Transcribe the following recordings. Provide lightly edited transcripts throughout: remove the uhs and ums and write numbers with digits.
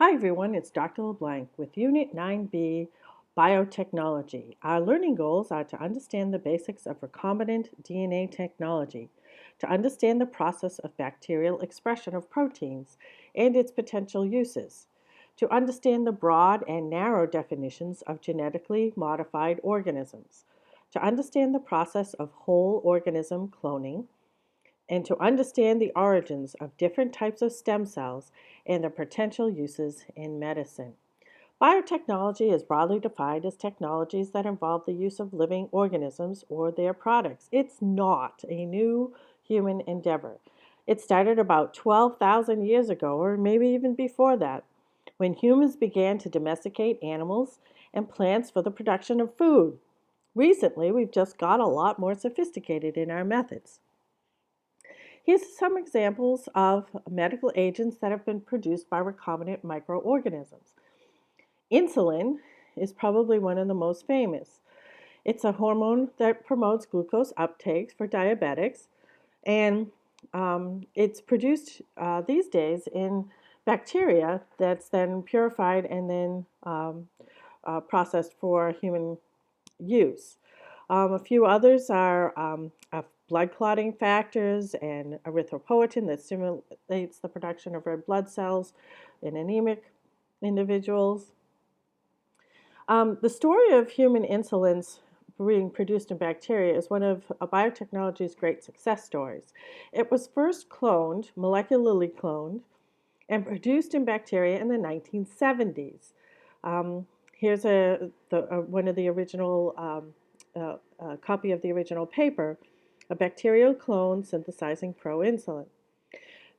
Hi everyone, it's Dr. LeBlanc with Unit 9B Biotechnology. Our learning goals are to understand the basics of recombinant DNA technology, to understand the process of bacterial expression of proteins and its potential uses, to understand the broad and narrow definitions of genetically modified organisms, to understand the process of whole organism cloning, and to understand the origins of different types of stem cells and their potential uses in medicine. Biotechnology is broadly defined as technologies that involve the use of living organisms or their products. It's not a new human endeavor. It started about 12,000 years ago, or maybe even before that, when humans began to domesticate animals and plants for the production of food. Recently, we've just got a lot more sophisticated in our methods. Here's some examples of medical agents that have been produced by recombinant microorganisms. Insulin is probably one of the most famous. It's a hormone that promotes glucose uptake for diabetics, and it's produced these days in bacteria that's then purified and then processed for human use. A few others are blood clotting factors and erythropoietin that stimulates the production of red blood cells in anemic individuals. The story of human insulins being produced in bacteria is one of biotechnology's great success stories. It was first cloned, molecularly cloned, and produced in bacteria in the 1970s. Here's one of the original copy of the original paper, a bacterial clone synthesizing proinsulin.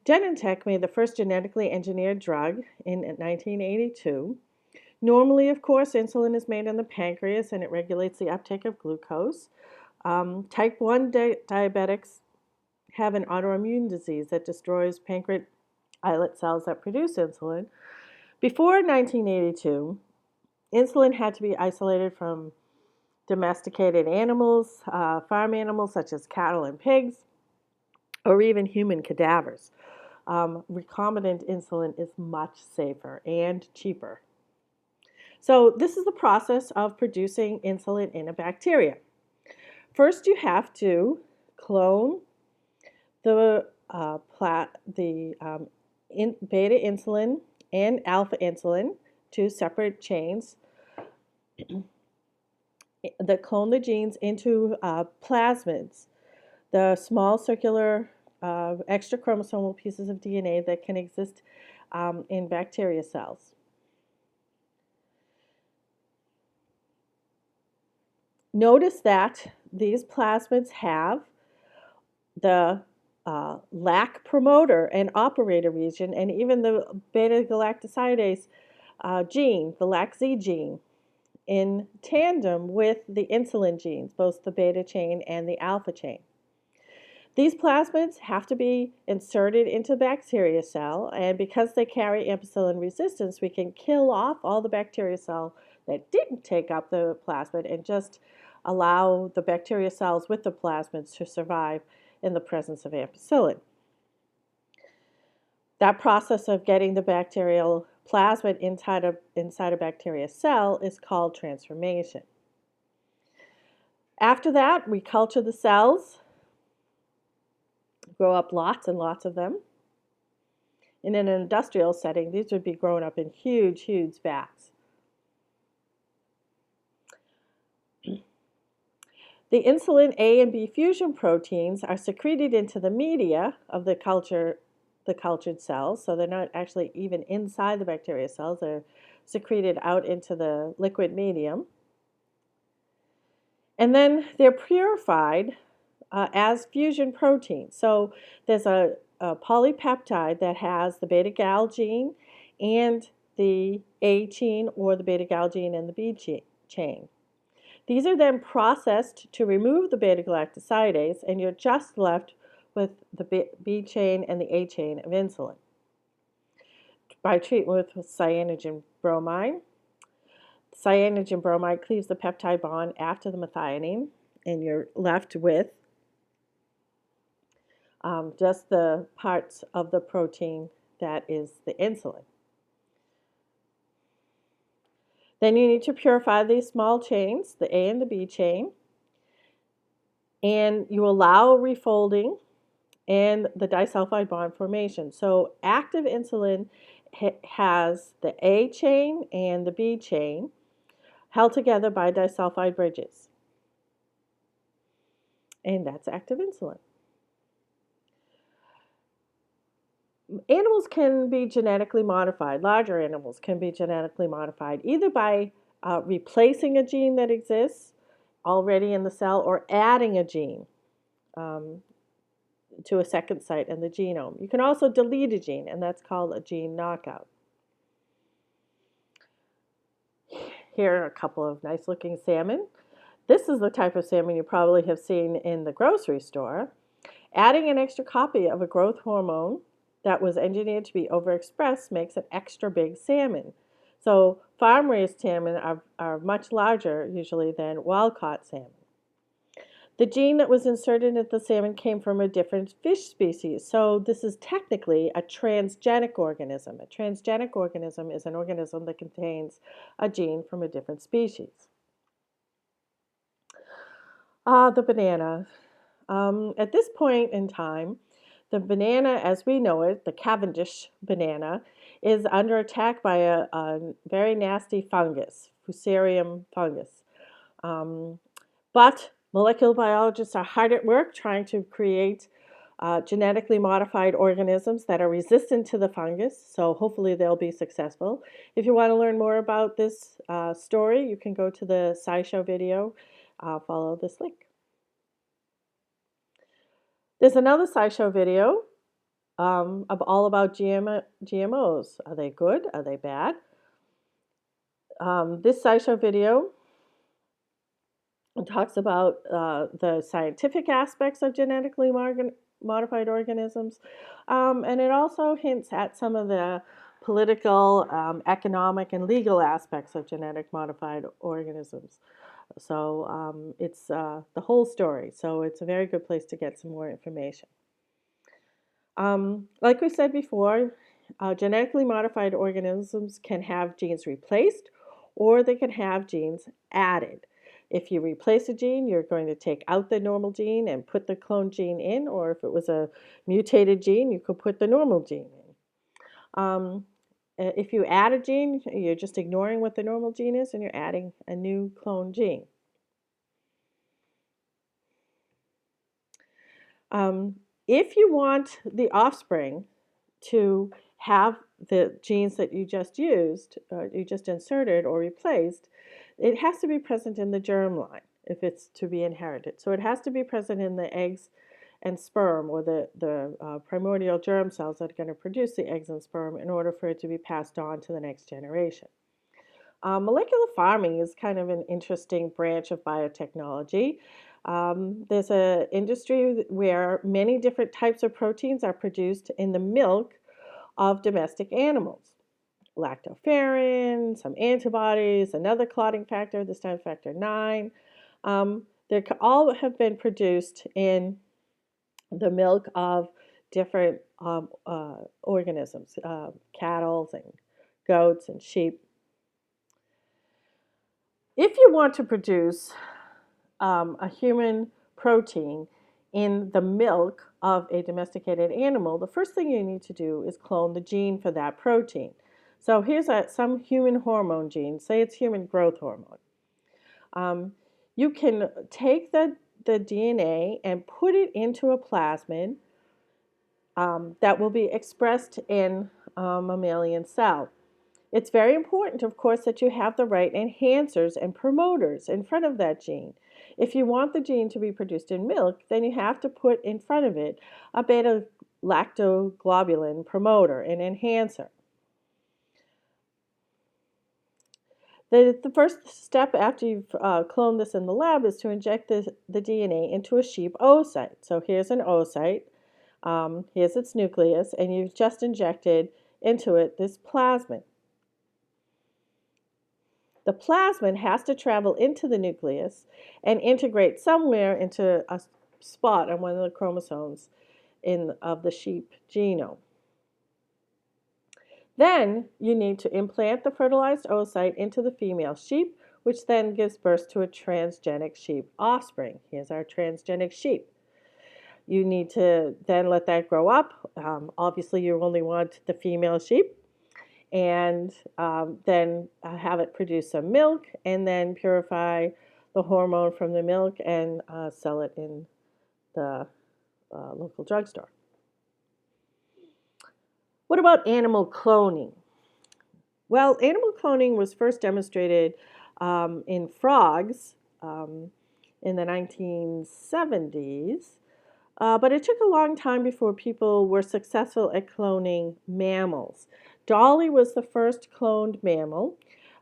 Genentech made the first genetically engineered drug in 1982. Normally, of course, insulin is made in the pancreas and it regulates the uptake of glucose. Type 1 diabetics have an autoimmune disease that destroys pancreatic islet cells that produce insulin. Before 1982, insulin had to be isolated from domesticated animals, farm animals such as cattle and pigs, or even human cadavers. Recombinant insulin is much safer and cheaper. So this is the process of producing insulin in a bacteria. First, you have to clone the beta insulin and alpha insulin, two separate chains that clone the genes into plasmids, the small circular extra chromosomal pieces of DNA that can exist in bacteria cells. Notice that these plasmids have the lac promoter and operator region, and even the beta-galactosidase gene, the LAC-Z gene, in tandem with the insulin genes, both the beta chain and the alpha chain. These plasmids have to be inserted into the bacteria cell, and because they carry ampicillin resistance, we can kill off all the bacteria cell that didn't take up the plasmid and just allow the bacteria cells with the plasmids to survive in the presence of ampicillin. That process of getting the bacterial plasmid inside a bacteria cell is called transformation. After that, we culture the cells, grow up lots and lots of them. And in an industrial setting, these would be grown up in huge, huge vats. The insulin A and B fusion proteins are secreted into the media of the cultured cells, so they're not actually even inside the bacteria cells, they're secreted out into the liquid medium. And then they're purified as fusion proteins. So there's a polypeptide that has the beta-gal gene and the A chain, or the beta-gal gene and the B chain. These are then processed to remove the beta-galactosidase, and you're just left with the B chain and the A chain of insulin. By treatment with cyanogen bromide, cyanogen bromide cleaves the peptide bond after the methionine, and you're left with just the parts of the protein that is the insulin. Then you need to purify these small chains, the A and the B chain, and you allow refolding and the disulfide bond formation. So active insulin has the A chain and the B chain held together by disulfide bridges. And that's active insulin. Animals can be genetically modified. Larger animals can be genetically modified either by replacing a gene that exists already in the cell or adding a gene to a second site in the genome. You can also delete a gene, and that's called a gene knockout. Here are a couple of nice looking salmon. This is the type of salmon you probably have seen in the grocery store. Adding an extra copy of a growth hormone that was engineered to be overexpressed makes an extra big salmon. So farm-raised salmon are much larger usually than wild-caught salmon. The gene that was inserted into the salmon came from a different fish species, so this is technically a transgenic organism. A transgenic organism is an organism that contains a gene from a different species. The banana. At this point in time, the banana as we know it, the Cavendish banana, is under attack by a very nasty fungus, Fusarium fungus. But molecular biologists are hard at work trying to create genetically modified organisms that are resistant to the fungus, so hopefully they'll be successful. If you want to learn more about this story, you can go to the SciShow video, follow this link. There's another SciShow video all about GMOs. Are they good? Are they bad? This SciShow video talks about the scientific aspects of genetically modified organisms, and it also hints at some of the political, economic, and legal aspects of genetic modified organisms. So it's the whole story. So it's a very good place to get some more information. Like we said before, genetically modified organisms can have genes replaced or they can have genes added. If you replace a gene, you're going to take out the normal gene and put the cloned gene in, or if it was a mutated gene, you could put the normal gene in. If you add a gene, you're just ignoring what the normal gene is and you're adding a new cloned gene. If you want the offspring to have the genes that you just used, you just inserted or replaced, it has to be present in the germline if it's to be inherited. So it has to be present in the eggs and sperm, or the primordial germ cells that are going to produce the eggs and sperm in order for it to be passed on to the next generation. Molecular farming is kind of an interesting branch of biotechnology. There's an industry where many different types of proteins are produced in the milk of domestic animals. Lactoferrin, some antibodies, another clotting factor, this time factor 9. They all have been produced in the milk of different organisms, cattle and goats and sheep. If you want to produce a human protein in the milk of a domesticated animal, the first thing you need to do is clone the gene for that protein. So here's some human hormone gene, say it's human growth hormone. You can take the DNA and put it into a plasmid that will be expressed in a mammalian cell. It's very important, of course, that you have the right enhancers and promoters in front of that gene. If you want the gene to be produced in milk, then you have to put in front of it a beta-lactoglobulin promoter, an enhancer. The first step after you've cloned this in the lab is to inject the DNA into a sheep oocyte. So here's an oocyte, here's its nucleus, and you've just injected into it this plasmid. The plasmid has to travel into the nucleus and integrate somewhere into a spot on one of the chromosomes of the sheep genome. Then you need to implant the fertilized oocyte into the female sheep, which then gives birth to a transgenic sheep offspring. Here's our transgenic sheep. You need to then let that grow up. Obviously, you only want the female sheep, and then have it produce some milk, and then purify the hormone from the milk and sell it in the local drugstore. What about animal cloning? Well, animal cloning was first demonstrated in frogs in the 1970s, but it took a long time before people were successful at cloning mammals. Dolly was the first cloned mammal.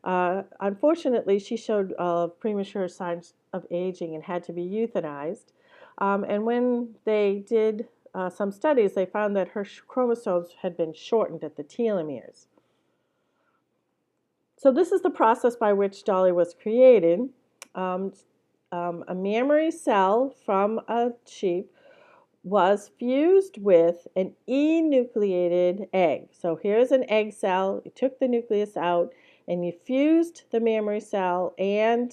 Unfortunately, she showed premature signs of aging and had to be euthanized. And when they did some studies, they found that her chromosomes had been shortened at the telomeres. So this is the process by which Dolly was created. A mammary cell from a sheep was fused with an enucleated egg. So here's an egg cell. You took the nucleus out and you fused the mammary cell and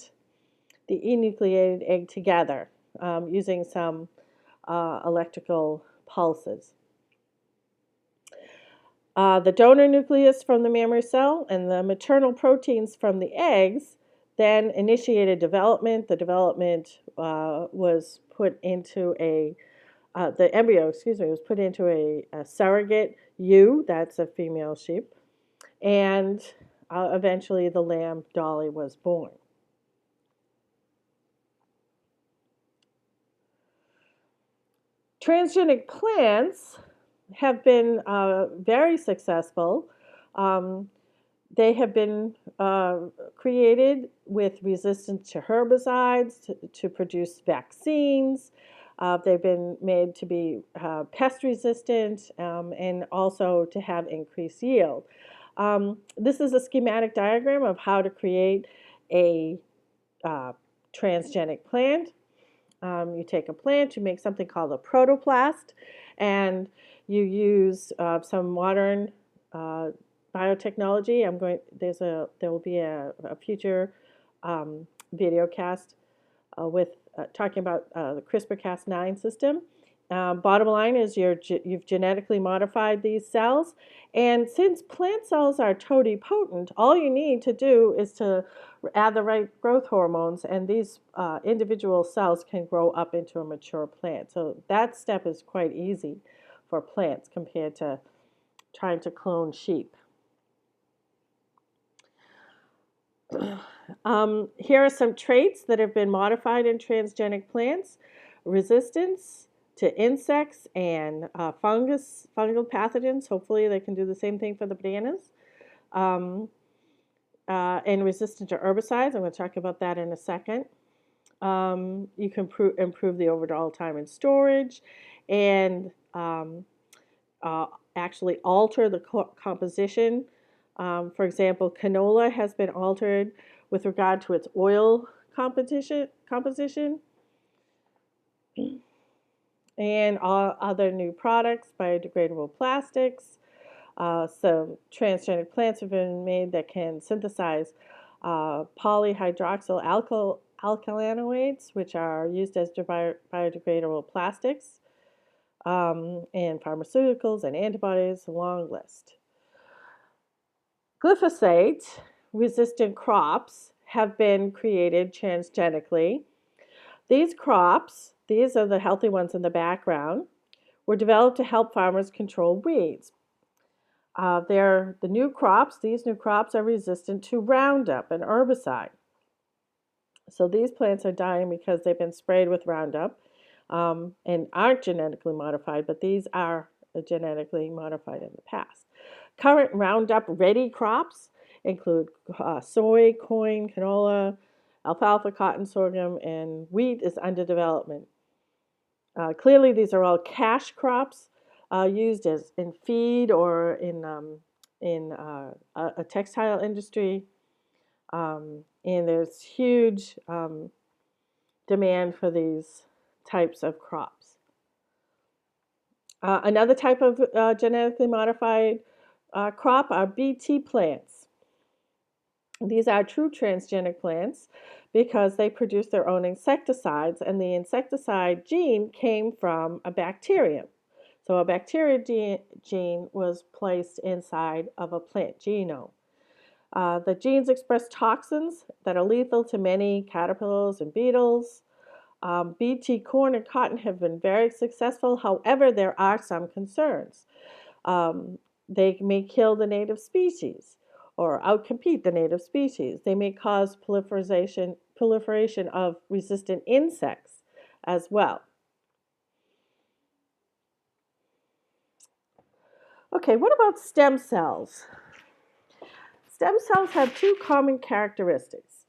the enucleated egg together using some electrical pulses. The donor nucleus from the mammary cell and the maternal proteins from the eggs then initiated development. The development was put into the embryo, was put into a surrogate ewe, that's a female sheep, and eventually the lamb Dolly was born. Transgenic plants have been very successful. They have been created with resistance to herbicides to produce vaccines. They've been made to be pest resistant and also to have increased yield. This is a schematic diagram of how to create a transgenic plant. You take a plant, you make something called a protoplast, and you use some modern biotechnology. There will be a future video cast with talking about the CRISPR-Cas9 system. Bottom line is you've genetically modified these cells, and since plant cells are totipotent, all you need to do is to add the right growth hormones, and these individual cells can grow up into a mature plant. So that step is quite easy for plants compared to trying to clone sheep. Here are some traits that have been modified in transgenic plants: resistance to insects and fungal pathogens. Hopefully they can do the same thing for the bananas. And resistant to herbicides. I'm going to talk about that in a second. You can improve the overall time in storage and actually alter the composition. For example, canola has been altered with regard to its oil composition and all other new products, biodegradable plastics. So transgenic plants have been made that can synthesize polyhydroxyl alkylanoids, which are used as biodegradable plastics, and pharmaceuticals and antibodies, a long list. Glyphosate-resistant crops have been created transgenically. These crops, these are the healthy ones in the background, were developed to help farmers control weeds. These new crops are resistant to Roundup, an herbicide. So these plants are dying because they've been sprayed with Roundup and aren't genetically modified, but these are genetically modified in the past. Current Roundup-ready crops include soy, corn, canola, alfalfa, cotton, sorghum, and wheat is under development. Clearly, these are all cash crops used as in feed or in a textile industry, and there's huge demand for these types of crops. Another type of genetically modified crop are Bt plants. These are true transgenic plants because they produce their own insecticides, and the insecticide gene came from a bacterium. So a bacteria gene was placed inside of a plant genome. The genes express toxins that are lethal to many caterpillars and beetles. Bt corn and cotton have been very successful. However, there are some concerns. Um, they may kill the native species or outcompete the native species. They may cause proliferation of resistant insects as well. Okay, what about stem cells? Stem cells have two common characteristics.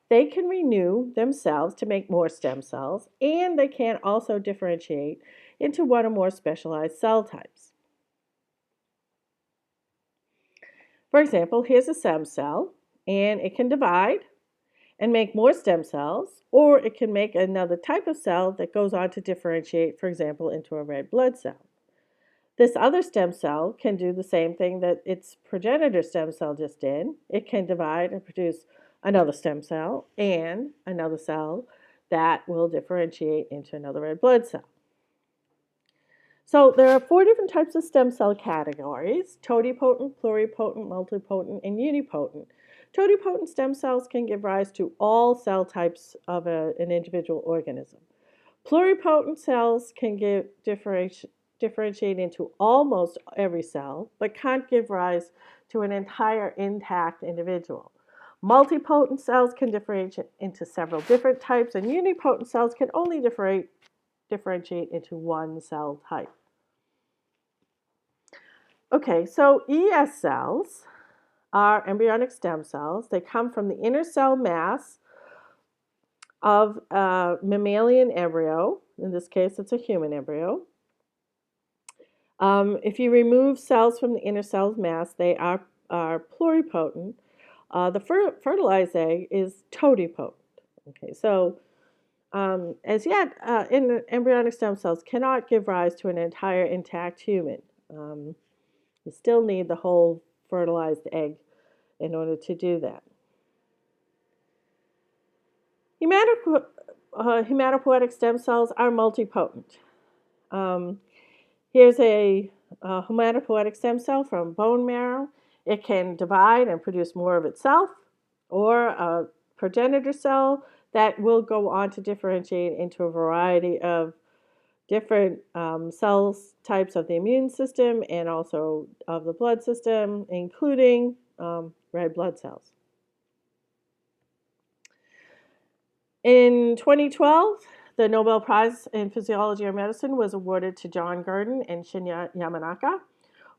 They can renew themselves to make more stem cells, and they can also differentiate into one or more specialized cell types. For example, here's a stem cell, and it can divide and make more stem cells, or it can make another type of cell that goes on to differentiate, for example, into a red blood cell. This other stem cell can do the same thing that its progenitor stem cell just did. It can divide and produce another stem cell and another cell that will differentiate into another red blood cell. So there are 4 different types of stem cell categories: totipotent, pluripotent, multipotent, and unipotent. Totipotent stem cells can give rise to all cell types of an individual organism. Pluripotent cells can differentiate into almost every cell, but can't give rise to an entire intact individual. Multipotent cells can differentiate into several different types, and unipotent cells can only differentiate into one cell type. Okay, so ES cells are embryonic stem cells. They come from the inner cell mass of a mammalian embryo. In this case, it's a human embryo. If you remove cells from the inner cell mass, they are pluripotent. The fertilized egg is totipotent. Okay, so as yet, embryonic stem cells cannot give rise to an entire intact human. You still need the whole fertilized egg in order to do that. Hematopoietic stem cells are multipotent. Here's a hematopoietic stem cell from bone marrow. It can divide and produce more of itself, or a progenitor cell that will go on to differentiate into a variety of different cells types of the immune system and also of the blood system, including red blood cells. In 2012, the Nobel Prize in Physiology or Medicine was awarded to John Gurdon and Shinya Yamanaka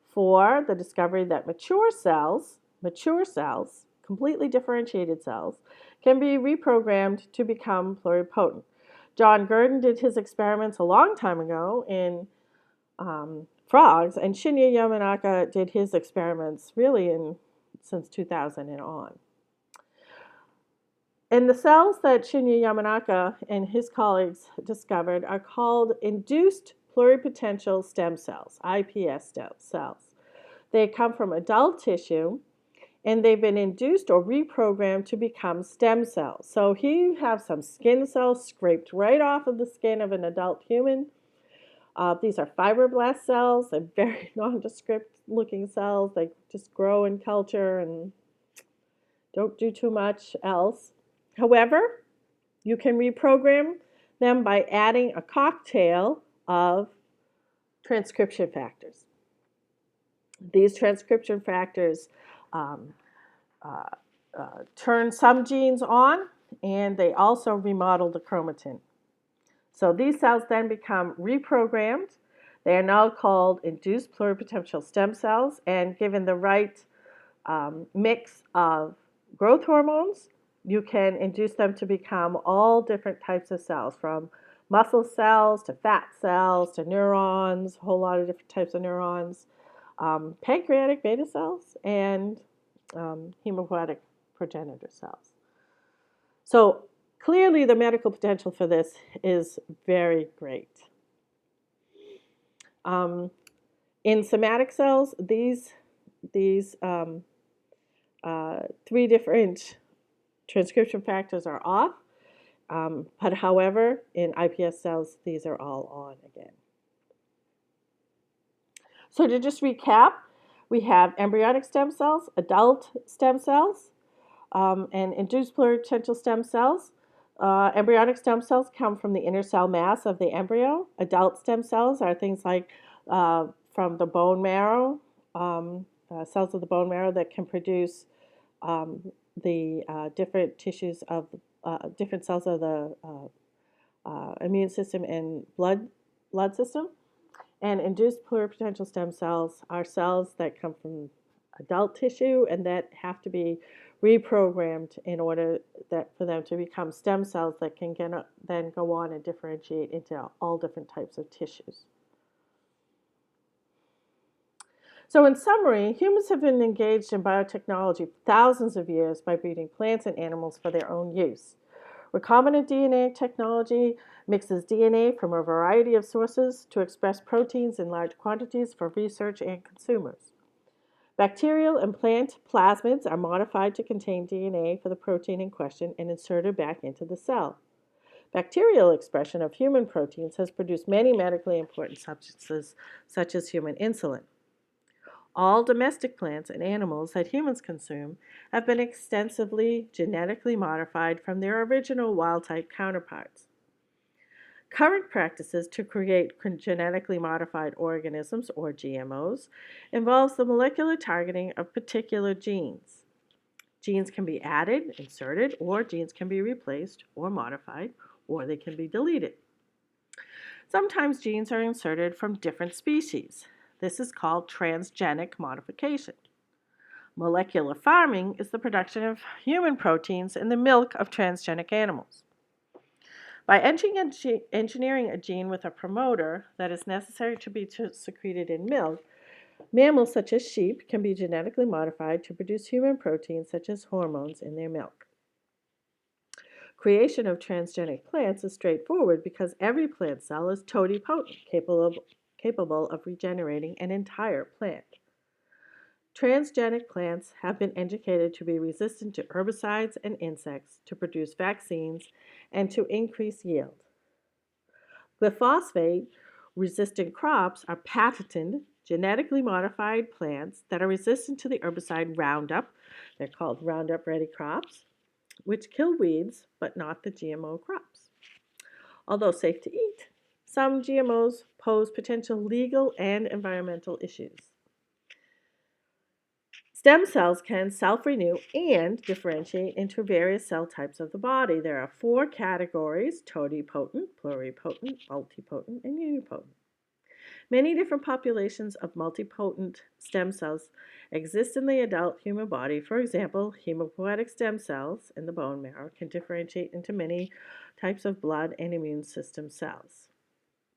for the discovery that mature cells, completely differentiated cells, can be reprogrammed to become pluripotent. John Gurdon did his experiments a long time ago in frogs, and Shinya Yamanaka did his experiments really since 2000 and on. And the cells that Shinya Yamanaka and his colleagues discovered are called induced pluripotential stem cells, IPS cells. They come from adult tissue, and they've been induced or reprogrammed to become stem cells. So here you have some skin cells scraped right off of the skin of an adult human. These are fibroblast cells. They're very nondescript looking cells. They just grow in culture and don't do too much else. However, you can reprogram them by adding a cocktail of transcription factors. These transcription factors turn some genes on, and they also remodel the chromatin. So these cells then become reprogrammed. They are now called induced pluripotential stem cells, and given the right mix of growth hormones, you can induce them to become all different types of cells, from muscle cells to fat cells to neurons, a whole lot of different types of neurons, pancreatic beta cells, and hematopoietic progenitor cells. So clearly the medical potential for this is very great. In somatic cells, these these three different transcription factors are off, but however, in iPS cells, these are all on again. So to just recap, we have embryonic stem cells, adult stem cells, and induced pluripotential stem cells. Embryonic stem cells come from the inner cell mass of the embryo. Adult stem cells are things like from the bone marrow, cells of the bone marrow that can produce the different tissues of different cells of the immune system and blood system. And induced pluripotential stem cells are cells that come from adult tissue and that have to be reprogrammed in order for them to become stem cells that can then go on and differentiate into all different types of tissues. So in summary, humans have been engaged in biotechnology for thousands of years by breeding plants and animals for their own use. Recombinant DNA technology mixes DNA from a variety of sources to express proteins in large quantities for research and consumers. Bacterial and plant plasmids are modified to contain DNA for the protein in question and inserted back into the cell. Bacterial expression of human proteins has produced many medically important substances, such as human insulin. All domestic plants and animals that humans consume have been extensively genetically modified from their original wild-type counterparts. Current practices to create genetically modified organisms, or GMOs, involves the molecular targeting of particular genes. Genes can be added, inserted, or genes can be replaced or modified, or they can be deleted. Sometimes genes are inserted from different species. This is called transgenic modification. Molecular farming is the production of human proteins in the milk of transgenic animals. By engineering a gene with a promoter that is necessary to be secreted in milk, mammals such as sheep can be genetically modified to produce human proteins such as hormones in their milk. Creation of transgenic plants is straightforward because every plant cell is totipotent, capable of regenerating an entire plant. Transgenic plants have been educated to be resistant to herbicides and insects, to produce vaccines, and to increase yield. Glyphosate-resistant crops are patented, genetically modified plants that are resistant to the herbicide Roundup. They're called Roundup-ready crops, which kill weeds, but not the GMO crops. Although safe to eat, some GMOs pose potential legal and environmental issues. Stem cells can self-renew and differentiate into various cell types of the body. There are 4 categories: totipotent, pluripotent, multipotent, and unipotent. Many different populations of multipotent stem cells exist in the adult human body. For example, hematopoietic stem cells in the bone marrow can differentiate into many types of blood and immune system cells.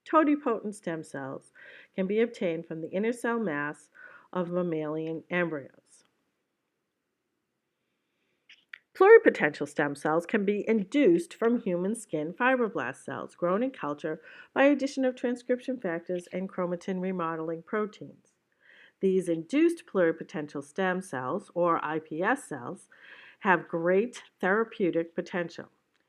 Totipotent stem cells can be obtained from the inner cell mass of mammalian embryos. Pluripotential stem cells can be induced from human skin fibroblast cells grown in culture by addition of transcription factors and chromatin remodeling proteins. These induced pluripotential stem cells, or iPS cells, have great therapeutic potential.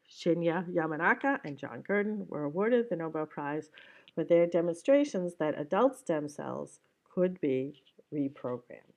Shinya Yamanaka and John Gurdon were awarded the Nobel Prize for their demonstrations that adult stem cells could be reprogrammed.